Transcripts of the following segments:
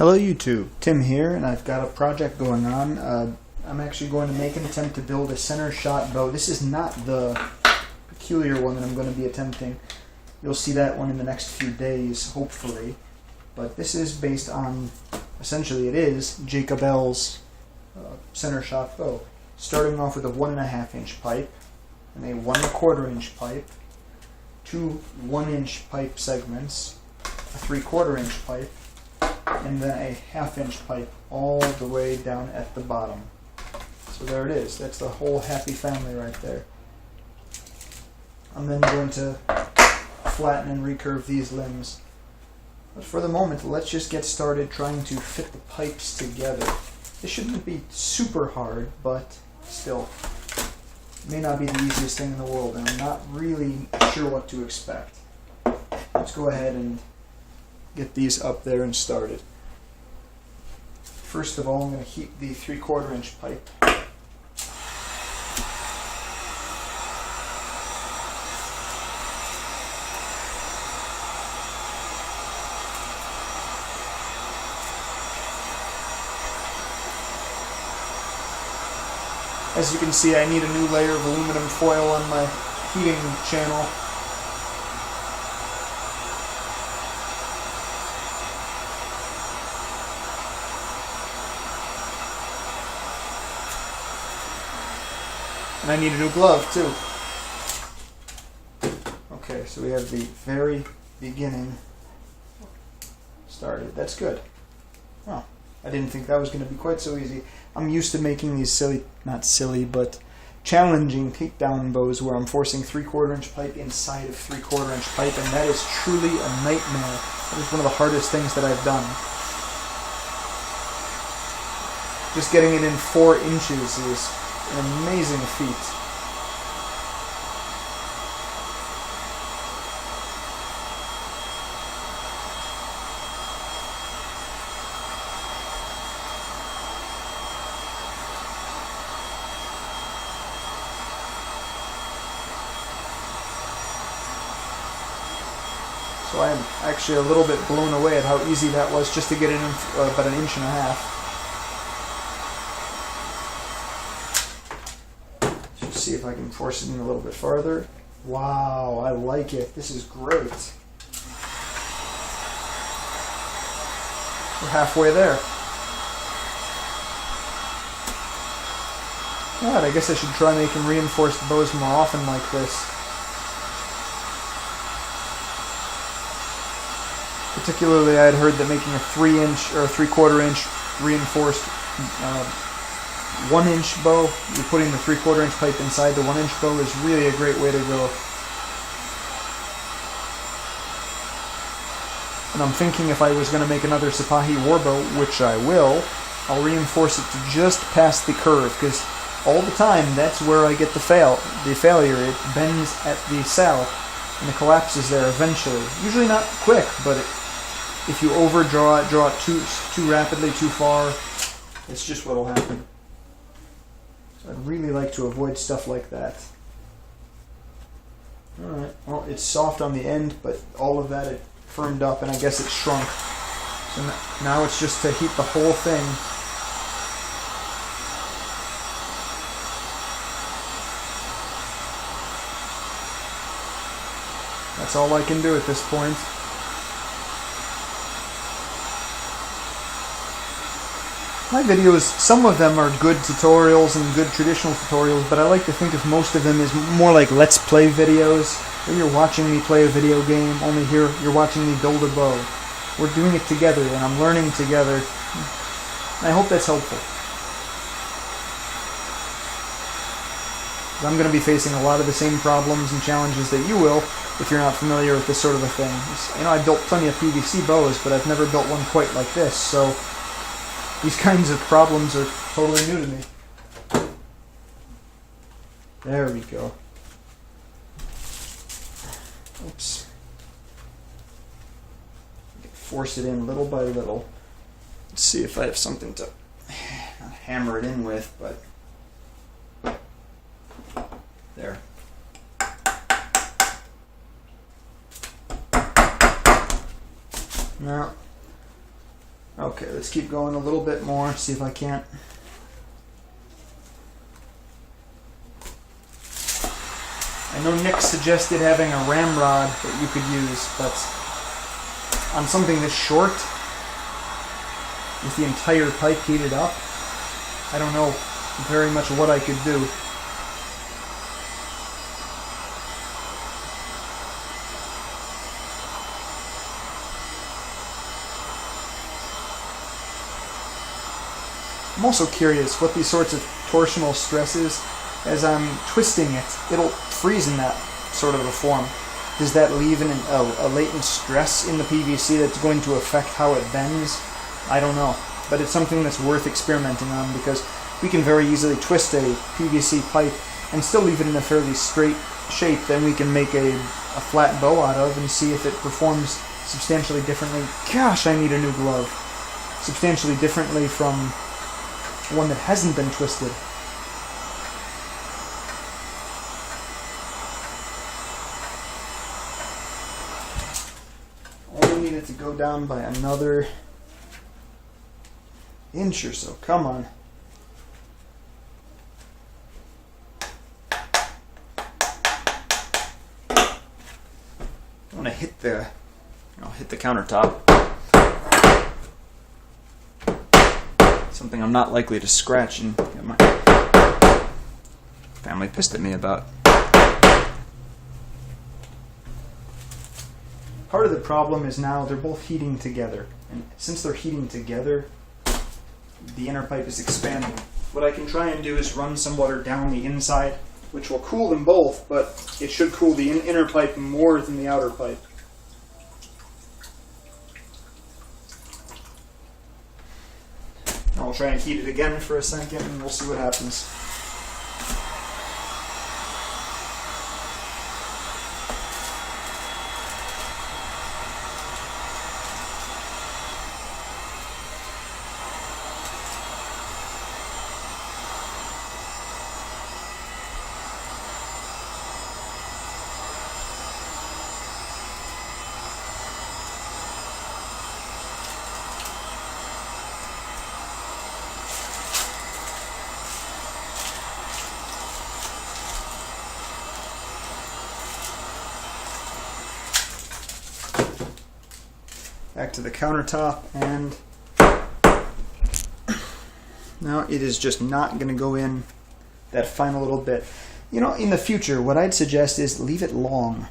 Hello YouTube, Tim here, and I've got a project going on. I'm actually going to make an attempt to build a center shot bow. This is not the peculiar one that I'm going to be attempting. You'll see that one in the next few days, hopefully. But this is based on, essentially it is, JaycubL's center shot bow. Starting off with a 1.5 inch pipe, and a 1 1/4 inch pipe, two 1 inch pipe segments, a 3/4 inch pipe, and then a 1/2 inch pipe all the way down at the bottom. So there it is. That's the whole happy family right there. I'm then going to flatten and recurve these limbs. But for the moment, let's just get started trying to fit the pipes together. This shouldn't be super hard, but still, it may not be the easiest thing in the world, and I'm not really sure what to expect. Let's go ahead and get these up there and started. First of all, I'm going to heat the 3/4 inch pipe. As you can see, I need a new layer of aluminum foil on my heating channel. And I need a new glove, too. Okay, so we have the very beginning started. That's good. Oh, I didn't think that was going to be quite so easy. I'm used to making these not silly, but challenging takedown bows where I'm forcing 3/4 inch pipe inside of 3/4 inch pipe, and that is truly a nightmare. That is one of the hardest things that I've done. Just getting it in 4 inches is an amazing feat. So I am actually a little bit blown away at how easy that was just to get it in about 1.5 inches. Let's see if I can force it in a little bit farther. Wow, I like it. This is great. We're halfway there. God, I guess I should try making reinforced bows more often like this. Particularly, I had heard that making a 3 inch or a 3/4 inch reinforced 1 inch bow, you're putting the 3/4 inch pipe inside the 1 inch bow, is really a great way to go. And I'm thinking if I was going to make another Sipahi warbow, which I will, I'll reinforce it to just past the curve, because all the time that's where I get the failure. It bends at the south and it collapses there eventually. Usually not quick, but if you overdraw it, draw it too rapidly, too far, it's just what will happen. So I'd really like to avoid stuff like that. Alright, well, it's soft on the end, but all of that it firmed up, and I guess it shrunk. So now it's just to heat the whole thing. That's all I can do at this point. My videos, some of them are good tutorials and good traditional tutorials, but I like to think of most of them as more like Let's Play videos, where you're watching me play a video game, only here you're watching me build a bow. We're doing it together, and I'm learning together. I hope that's helpful. I'm going to be facing a lot of the same problems and challenges that you will if you're not familiar with this sort of a thing. You know, I've built plenty of PVC bows, but I've never built one quite like this, so these kinds of problems are totally new to me. There we go. Oops. Force it in little by little. Let's see if I have something to not hammer it in with, but there. Now, Okay, let's keep going a little bit more, see if I can't. I know Nick suggested having a ramrod that you could use, but on something this short, with the entire pipe heated up, I don't know very much what I could do. I'm also curious what these sorts of torsional stresses, as I'm twisting it, it'll freeze in that sort of a form. Does that leave a latent stress in the PVC that's going to affect how it bends? I don't know, but it's something that's worth experimenting on, because we can very easily twist a PVC pipe and still leave it in a fairly straight shape. Then we can make a flat bow out of and see if it performs substantially differently. Gosh, I need a new glove. Substantially differently from one that hasn't been twisted. Only need it to go down by another inch or so. Come on. I want to hit the countertop. Something I'm not likely to scratch and get my family pissed at me about. Part of the problem is now they're both heating together, and since they're heating together, the inner pipe is expanding. What I can try and do is run some water down the inside, which will cool them both, but it should cool the inner pipe more than the outer pipe. I'll try and heat it again for a second and we'll see what happens. Back to the countertop, and now it is just not going to go in that final little bit. You know, in the future, what I'd suggest is leave it long,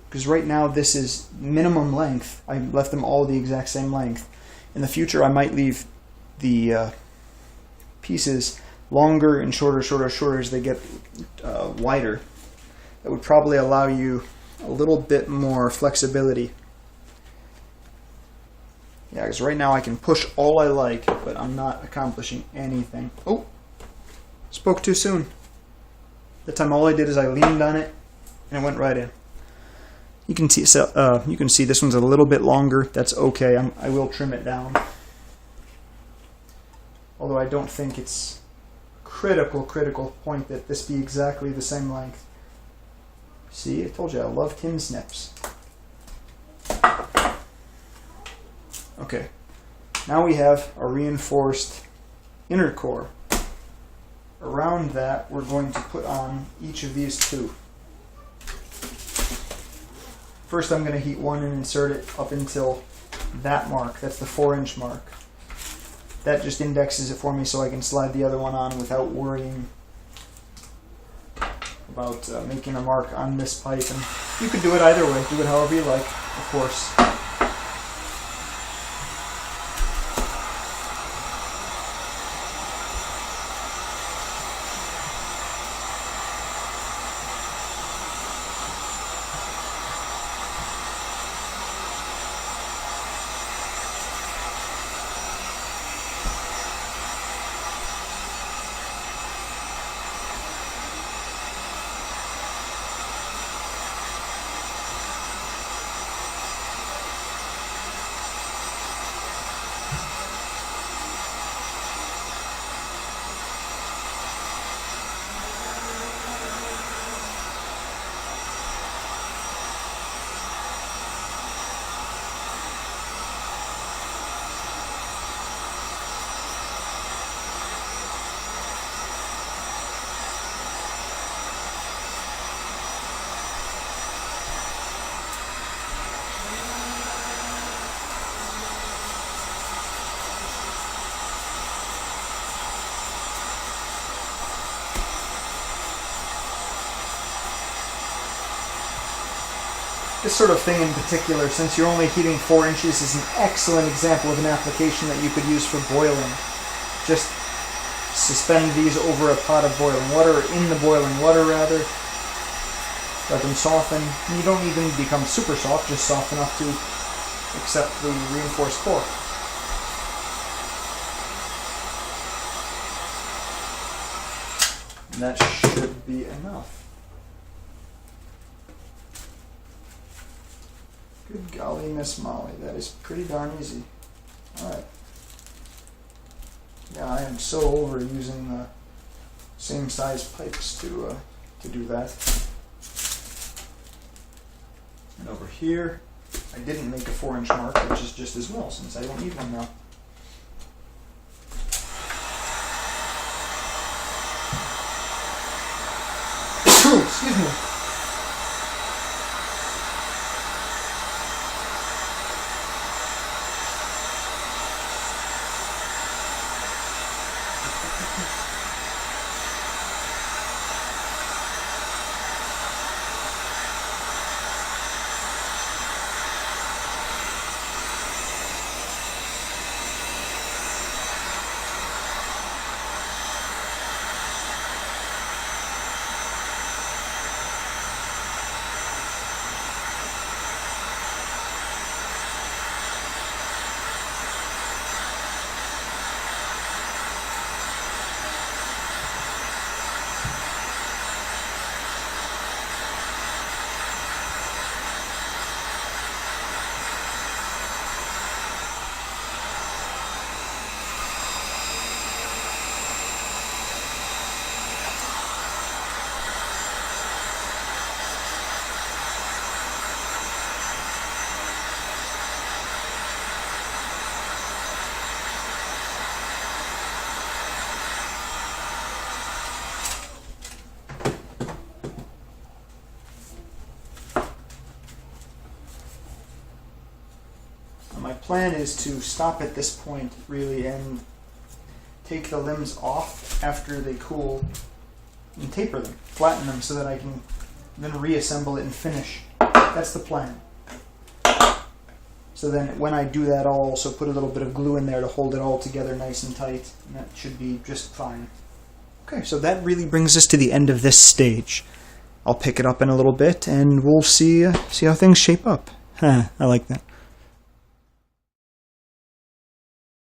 because right now this is minimum length. I left them all the exact same length. In the future, I might leave the pieces longer and shorter as they get wider. That would probably allow you a little bit more flexibility. Yeah, because right now I can push all I like, but I'm not accomplishing anything. Oh, spoke too soon. That time all I did is I leaned on it, and it went right in. You can see, this one's a little bit longer. That's okay. I will trim it down. Although I don't think it's critical point that this be exactly the same length. See, I told you I love tin snips. Okay, now we have a reinforced inner core. Around that, we're going to put on each of these two. First, I'm going to heat one and insert it up until that mark. That's the 4-inch mark. That just indexes it for me so I can slide the other one on without worrying about making a mark on this pipe. And you could do it either way. Do it however you like, of course. This sort of thing in particular, since you're only heating 4 inches, is an excellent example of an application that you could use for boiling. Just suspend these over a pot of boiling water, or in the boiling water rather. Let them soften. You don't even become super soft, just soft enough to accept the reinforced core. And that should be enough. Good golly, Miss Molly, that is pretty darn easy. Alright. Yeah, I am so over using the same size pipes to do that. And over here, I didn't make a 4-inch mark, which is just as well, since I don't need one now. Excuse me. My plan is to stop at this point, really, and take the limbs off after they cool and taper them, flatten them so that I can then reassemble it and finish. That's the plan. So then when I do that, I'll also put a little bit of glue in there to hold it all together nice and tight, and that should be just fine. Okay, so that really brings us to the end of this stage. I'll pick it up in a little bit and we'll see how things shape up. I like that.